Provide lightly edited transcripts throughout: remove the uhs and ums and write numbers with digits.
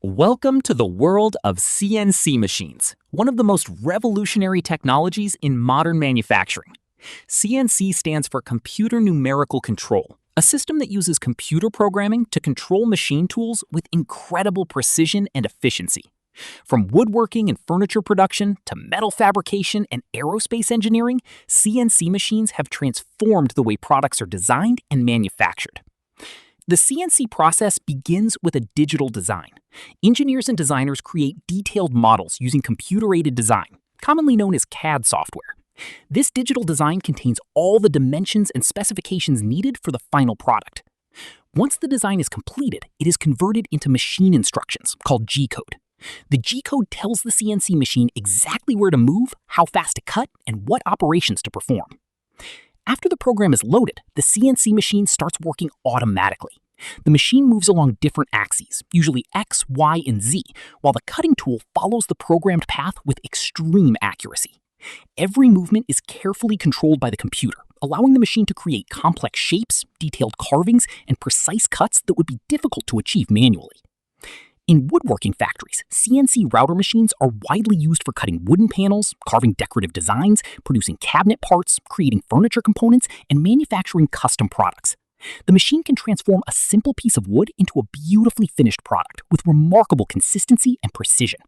Welcome to the world of CNC machines, one of the most revolutionary technologies in modern manufacturing. CNC stands for Computer Numerical Control, a system that uses computer programming to control machine tools with incredible precision and efficiency. From woodworking and furniture production to metal fabrication and aerospace engineering, CNC machines have transformed the way products are designed and manufactured. The CNC process begins with a digital design. Engineers and designers create detailed models using computer-aided design, commonly known as CAD software. This digital design contains all the dimensions and specifications needed for the final product. Once the design is completed, it is converted into machine instructions, called G-code. The G-code tells the CNC machine exactly where to move, how fast to cut, and what operations to perform. After the program is loaded, the CNC machine starts working automatically. The machine moves along different axes, usually X, Y, and Z, while the cutting tool follows the programmed path with extreme accuracy. Every movement is carefully controlled by the computer, allowing the machine to create complex shapes, detailed carvings, and precise cuts that would be difficult to achieve manually. In woodworking factories, CNC router machines are widely used for cutting wooden panels, carving decorative designs, producing cabinet parts, creating furniture components, and manufacturing custom products. The machine can transform a simple piece of wood into a beautifully finished product with remarkable consistency and precision.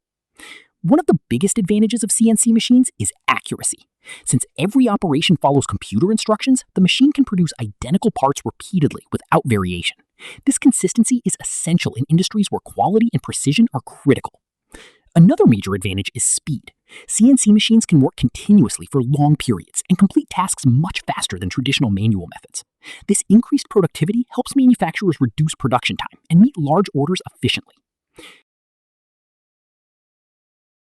One of the biggest advantages of CNC machines is accuracy. Since every operation follows computer instructions, the machine can produce identical parts repeatedly without variation. This consistency is essential in industries where quality and precision are critical. Another major advantage is speed. CNC machines can work continuously for long periods and complete tasks much faster than traditional manual methods. This increased productivity helps manufacturers reduce production time and meet large orders efficiently.